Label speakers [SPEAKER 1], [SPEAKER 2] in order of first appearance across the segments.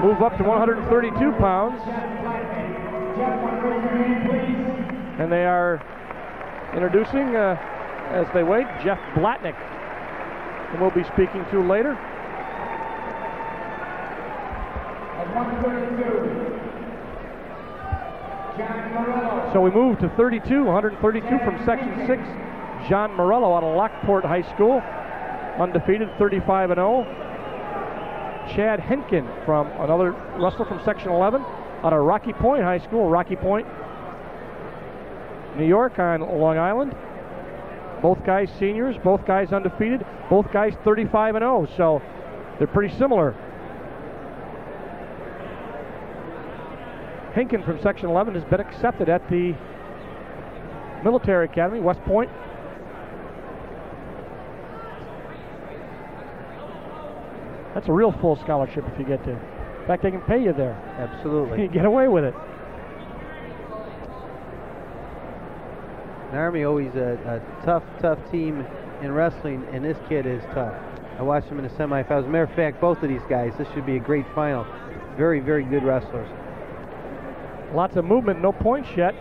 [SPEAKER 1] move up to 132 pounds. And they are introducing, as they wait, Jeff Blatnick, who we'll be speaking to later. So we move to 32, 132 from Section 6. John Morello out of Lockport High School, undefeated, 35-0. Chad Henkin, from another wrestler from Section 11, out of Rocky Point High School, Rocky Point, New York on Long Island. Both guys seniors, both guys undefeated, both guys 35-0, so they're pretty similar. Henkin from Section 11 has been accepted at the Military Academy, West Point. That's a real full scholarship if you get to. In fact, they can pay you there.
[SPEAKER 2] Absolutely.
[SPEAKER 1] You get away with it.
[SPEAKER 2] The Army always a tough team in wrestling, and this kid is tough. I watched him in the semifinals. As a matter of fact, both of these guys, this should be a great final. Very, very good wrestlers.
[SPEAKER 1] Lots of movement, no points yet.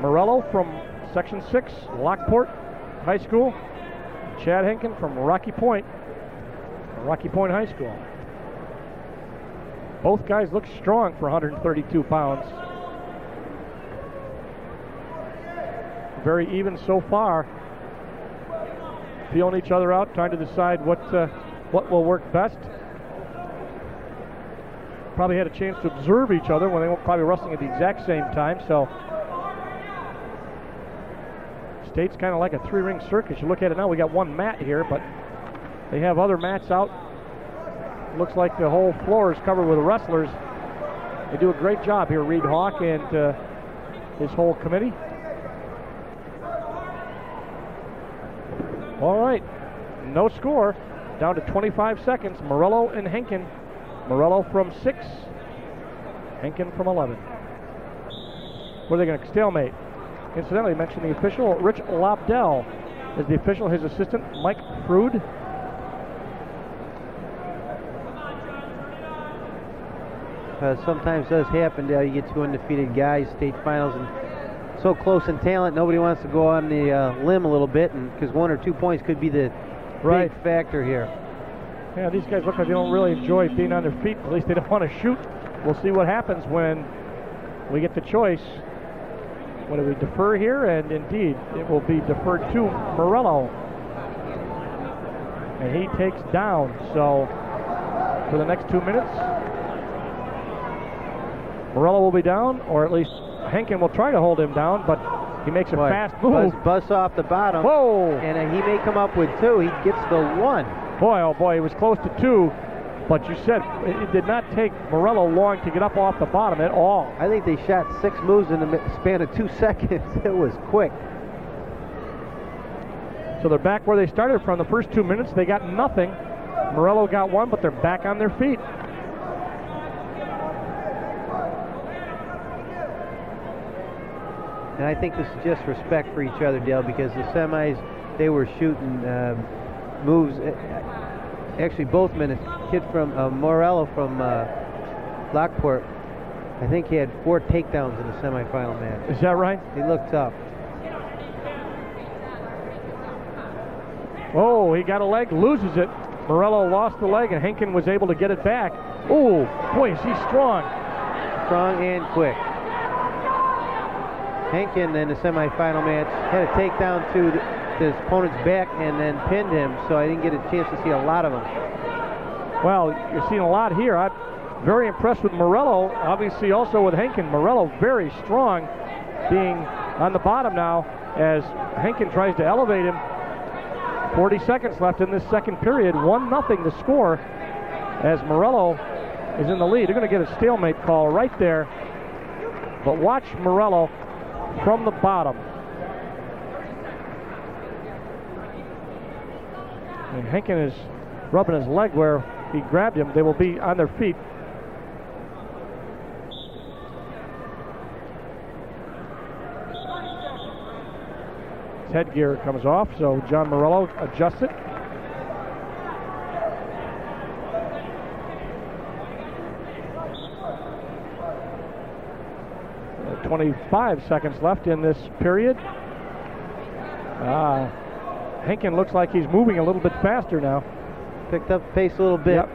[SPEAKER 1] Morello from Section 6, Lockport High School. Chad Henkin from Rocky Point High School. Both guys look strong for 132 pounds. Very even so far. Feeling each other out, trying to decide what will work best. Probably had a chance to observe each other when they were probably wrestling at the exact same time, so State's kind of like a three-ring circus. You look at it now, we got one mat here, but they have other mats out. Looks like the whole floor is covered with wrestlers. They do a great job here, Reed Hawk and his whole committee. All right, no score, down to 25 seconds. Morello and Henkin. Morello from 6, Henkin from 11. Were they going to stalemate? Incidentally, mention the official, Rich Lobdell, is the official. His assistant, Mike Frood.
[SPEAKER 2] Sometimes does happen, Dale. You get two undefeated guys, state finals, and so close in talent, nobody wants to go on the limb a little bit, and because 1 or 2 points could be the big factor here.
[SPEAKER 1] Yeah, these guys look like they don't really enjoy being on their feet. At least they don't want to shoot. We'll see what happens when we get the choice. What do we defer here? And indeed, it will be deferred to Morello. And he takes down. So for the next 2 minutes, Morello will be down, or at least Henkin will try to hold him down, but he makes a fast move.
[SPEAKER 2] Buzz off the bottom.
[SPEAKER 1] Whoa!
[SPEAKER 2] And he may come up with 2. He gets the 1.
[SPEAKER 1] Boy, oh boy, he was close to 2, but you said it did not take Morello long to get up off the bottom at all.
[SPEAKER 2] I think they shot 6 moves in the span of 2 seconds. It was quick.
[SPEAKER 1] So they're back where they started from the first 2 minutes. They got nothing. Morello got 1, but they're back on their feet.
[SPEAKER 2] And I think this is just respect for each other, Dale, because the semis, they were shooting moves. Actually, both men, a kid from Morello from Lockport, I think he had 4 takedowns in the semifinal match.
[SPEAKER 1] Is that right?
[SPEAKER 2] He looked tough.
[SPEAKER 1] Oh, he got a leg, loses it. Morello lost the leg, and Henkin was able to get it back. Oh, boy, is he strong.
[SPEAKER 2] Strong and quick. Henkin in the semifinal match had a takedown to his opponent's back and then pinned him, so I didn't get a chance to see a lot of them.
[SPEAKER 1] Well, you're seeing a lot here. I'm very impressed with Morello, obviously also with Henkin. Morello very strong, being on the bottom now as Henkin tries to elevate him. 40 seconds left in this second period. 1-0 the score as Morello is in the lead. They're going to get a stalemate call right there. But watch Morello from the bottom. And Henkin is rubbing his leg where he grabbed him. They will be on their feet. His headgear comes off, so John Morello adjusts it. 25 seconds left in this period. Henkin looks like he's moving a little bit faster now.
[SPEAKER 2] Picked up the pace a little bit.
[SPEAKER 1] Yep.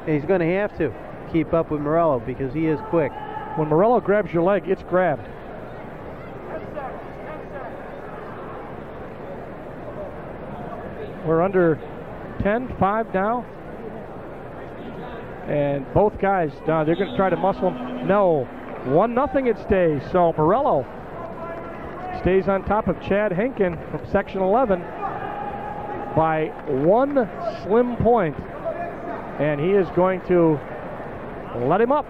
[SPEAKER 2] He's going to have to keep up with Morello because he is quick.
[SPEAKER 1] When Morello grabs your leg, it's grabbed. We're under 10-5 now. And both guys, they're going to try to muscle him. No, 1-0 it stays. So Morello stays on top of Chad Henkin from Section 11 by 1 slim point. And he is going to let him up.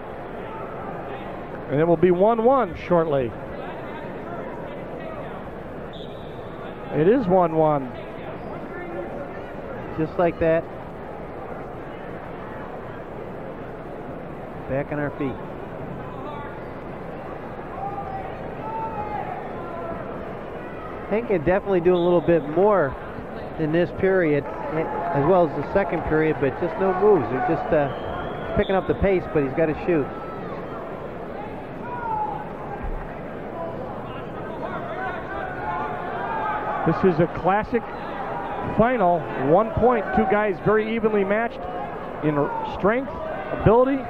[SPEAKER 1] And it will be 1-1 shortly. It is 1-1.
[SPEAKER 2] Just like that. Back on our feet. Henkin definitely doing a little bit more in this period, as well as the second period, but just no moves. They're just picking up the pace, but he's got to shoot.
[SPEAKER 1] This is a classic final. 1 point, two guys very evenly matched in strength, ability,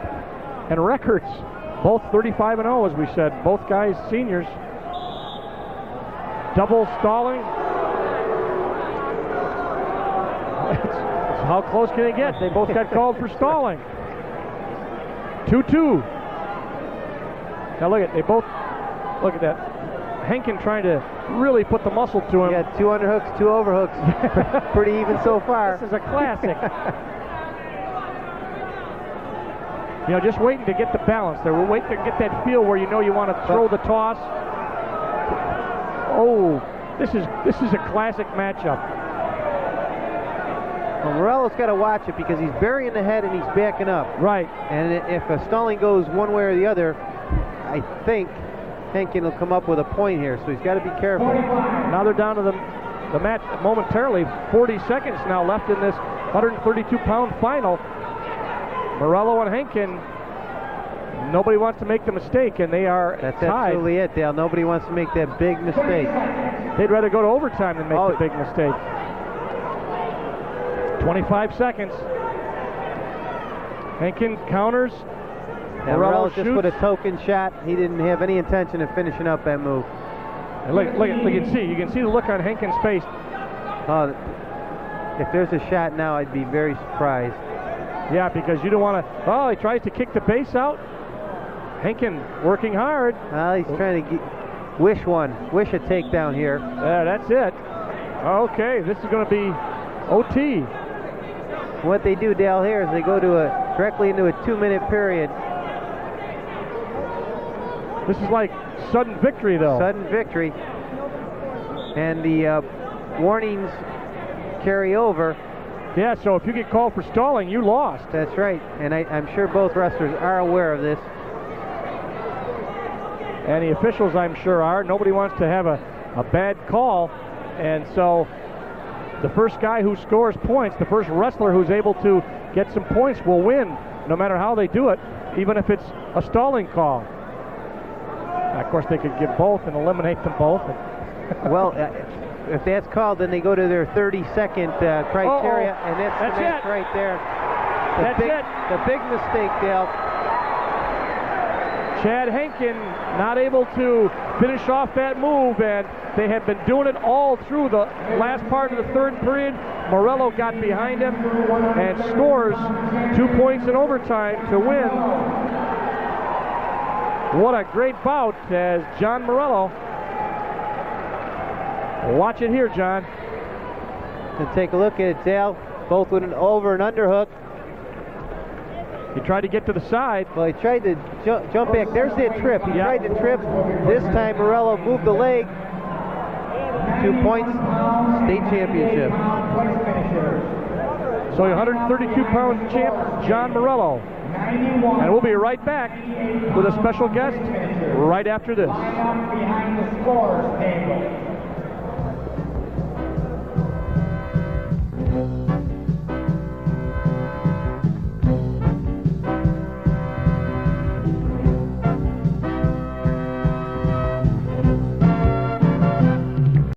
[SPEAKER 1] and records. Both 35-0, as we said. Both guys seniors. Double stalling. How close can they get? They both got called for stalling. 2-2. Now look at look at that. Henkin trying to really put the muscle to him.
[SPEAKER 2] Yeah, 2 underhooks, 2 overhooks. Pretty even so far.
[SPEAKER 1] This is a classic. You know, just waiting to get the balance there. We're waiting to get that feel where you know you want to throw the toss. Oh, this is a classic matchup.
[SPEAKER 2] Well, Morello's got to watch it because he's burying the head and he's backing up.
[SPEAKER 1] Right.
[SPEAKER 2] And if a stalling goes one way or the other, I think Henkin will come up with a point here, so he's got to be careful.
[SPEAKER 1] Now they're down to the match momentarily. 40 seconds now left in this 132-pound final. Morello and Henkin, nobody wants to make the mistake, and they are
[SPEAKER 2] That's
[SPEAKER 1] tied.
[SPEAKER 2] absolutely it, Dale. Nobody wants to make that big mistake.
[SPEAKER 1] They'd rather go to overtime than make the big mistake. 25 seconds. Henkin counters.
[SPEAKER 2] Morello just
[SPEAKER 1] shoots.
[SPEAKER 2] put a token shot. He didn't have any intention of finishing up that move.
[SPEAKER 1] And look, you can see the look on Henkin's face.
[SPEAKER 2] If there's a shot now, I'd be very surprised.
[SPEAKER 1] Yeah, because you don't want to. Oh, he tries to kick the base out. Henkin working hard.
[SPEAKER 2] Well, he's trying to wish a takedown here.
[SPEAKER 1] That's it. Okay, this is going to be OT.
[SPEAKER 2] What they do, Dale, here is they go to directly into a 2-minute period.
[SPEAKER 1] This is like sudden victory, though.
[SPEAKER 2] Sudden victory. And the warnings carry over.
[SPEAKER 1] Yeah, so if you get called for stalling, you lost.
[SPEAKER 2] That's right. And I'm sure both wrestlers are aware of this.
[SPEAKER 1] And the officials, I'm sure, are. Nobody wants to have a bad call. And so the first guy who scores points, the first wrestler who's able to get some points will win, no matter how they do it, even if it's a stalling call. Of course, they could give both and eliminate them both.
[SPEAKER 2] Well, if that's called, then they go to their 30-second criteria, and that's the match right there.
[SPEAKER 1] That's it.
[SPEAKER 2] The big mistake, Dale.
[SPEAKER 1] Chad Henkin not able to finish off that move, and they had been doing it all through the last part of the third period. Morello got behind him and scores 2 points in overtime to win. What a great bout as John Morello. Watch it here, John.
[SPEAKER 2] And take a look at it, Dale. Both with an over and underhook.
[SPEAKER 1] He tried to get to the side.
[SPEAKER 2] Well, he tried to jump back. There's that trip. He tried to trip. This time, Morello moved the leg. 2 points, state championship.
[SPEAKER 1] So 132-pound champ, John Morello. And we'll be right back with a special guest right after this.
[SPEAKER 3] Behind the scores table.